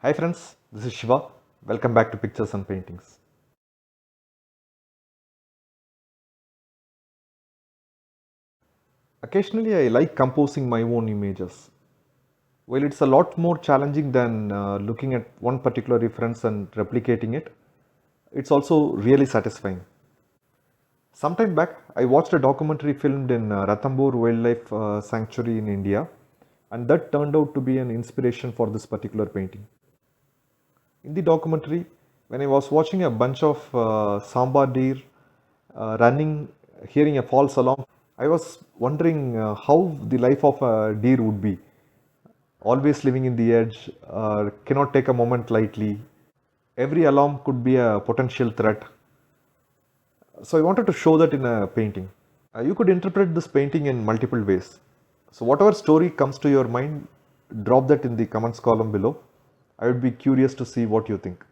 Hi friends, this is Shiva. Welcome back to Pictures and Paintings. Occasionally I like composing my own images. While it's a lot more challenging than looking at one particular reference and replicating it, it's also really satisfying. Sometime back, I watched a documentary filmed in Ranthambore Wildlife Sanctuary in India, and that turned out to be an inspiration for this particular painting. In the documentary, when I was watching a bunch of sambar deer running, hearing a false alarm, I was wondering how the life of a deer would be. Always living in the edge, cannot take a moment lightly. Every alarm could be a potential threat. So I wanted to show that in a painting. You could interpret this painting in multiple ways. So whatever story comes to your mind, drop that in the comments column below. I would be curious to see what you think.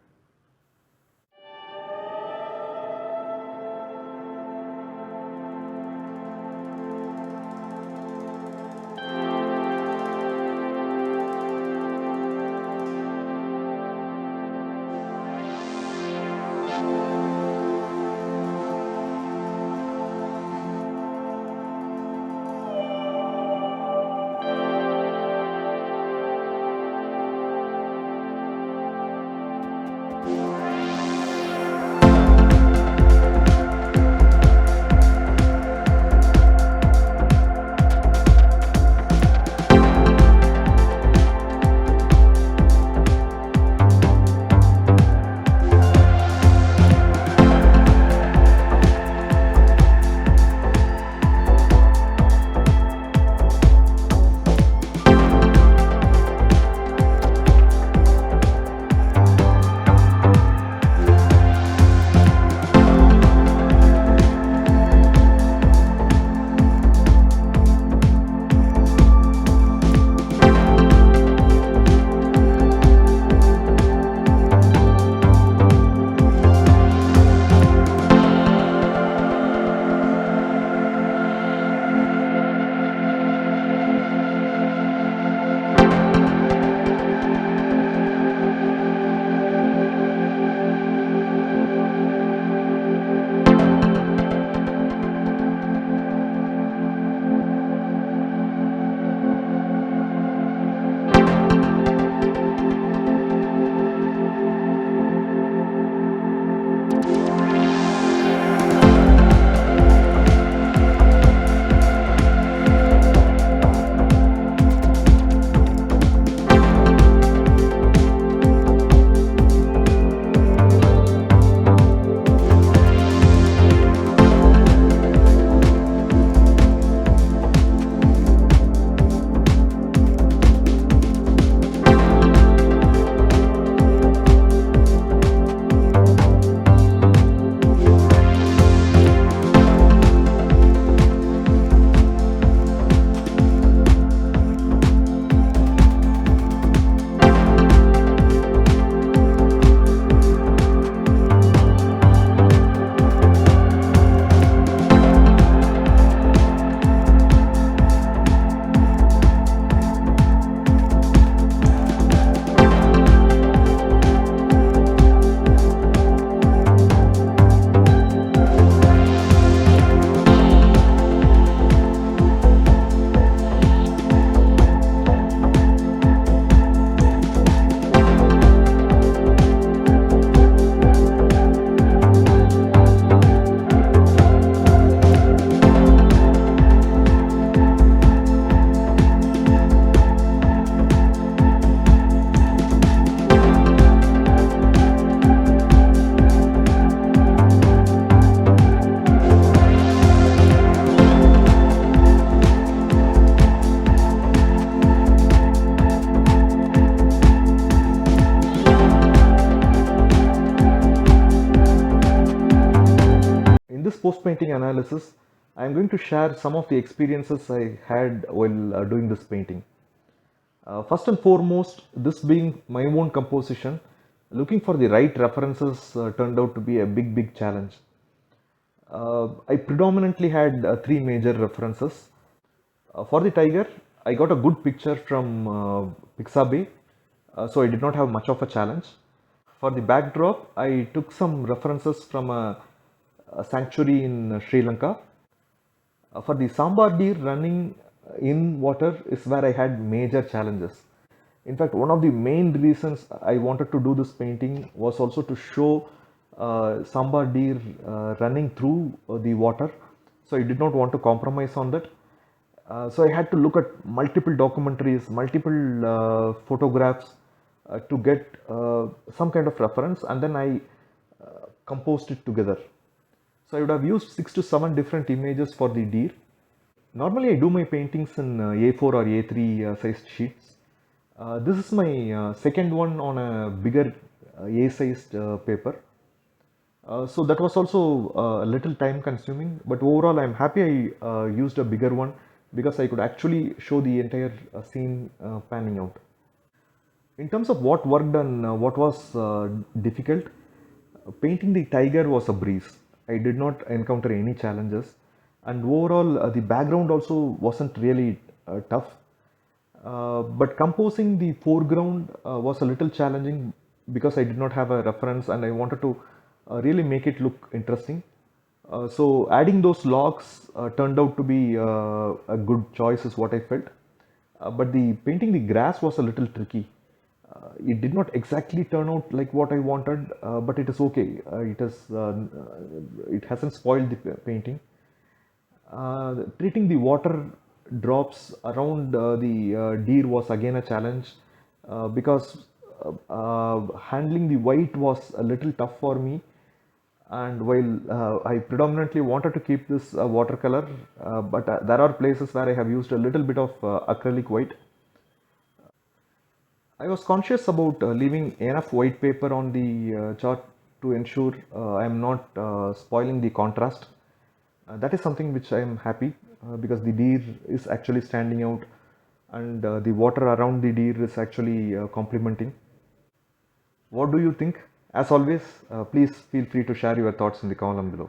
In this post-painting analysis, I am going to share some of the experiences I had while doing this painting. First and foremost, this being my own composition, looking for the right references turned out to be a big challenge. I predominantly had three major references. For the tiger, I got a good picture from Pixabay, so I did not have much of a challenge. For the backdrop, I took some references from a sanctuary in Sri Lanka. For the sambar deer running in water is where I had major challenges. In fact, one of the main reasons I wanted to do this painting was also to show sambar deer running through the water. So I did not want to compromise on that. So I had to look at multiple documentaries, multiple photographs to get some kind of reference, and then I composed it together. So I would have used 6 to 7 different images for the deer. Normally I do my paintings in A4 or A3 sized sheets. This is my second one on a bigger A sized paper. So that was also a little time consuming, but overall I'm happy I used a bigger one because I could actually show the entire scene panning out. In terms of what worked and what was difficult, painting the tiger was a breeze. I did not encounter any challenges, and overall the background also wasn't really tough. But composing the foreground was a little challenging because I did not have a reference and I wanted to really make it look interesting. So adding those logs turned out to be a good choice is what I felt. But the painting the grass was a little tricky. It did not exactly turn out like what I wanted, but it is okay. It hasn't spoiled the painting. Treating the water drops around the deer was again a challenge because handling the white was a little tough for me. And while I predominantly wanted to keep this watercolor, but there are places where I have used a little bit of acrylic white. I was conscious about leaving enough white paper on the chart to ensure I am not spoiling the contrast. That is something which I am happy because the deer is actually standing out and the water around the deer is actually complementing. What do you think? As always, please feel free to share your thoughts in the column below.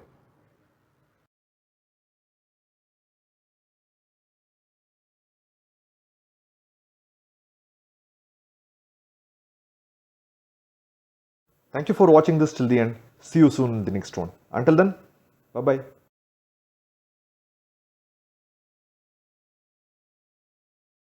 Thank you for watching this till the end. See you soon in the next one. Until then, bye bye.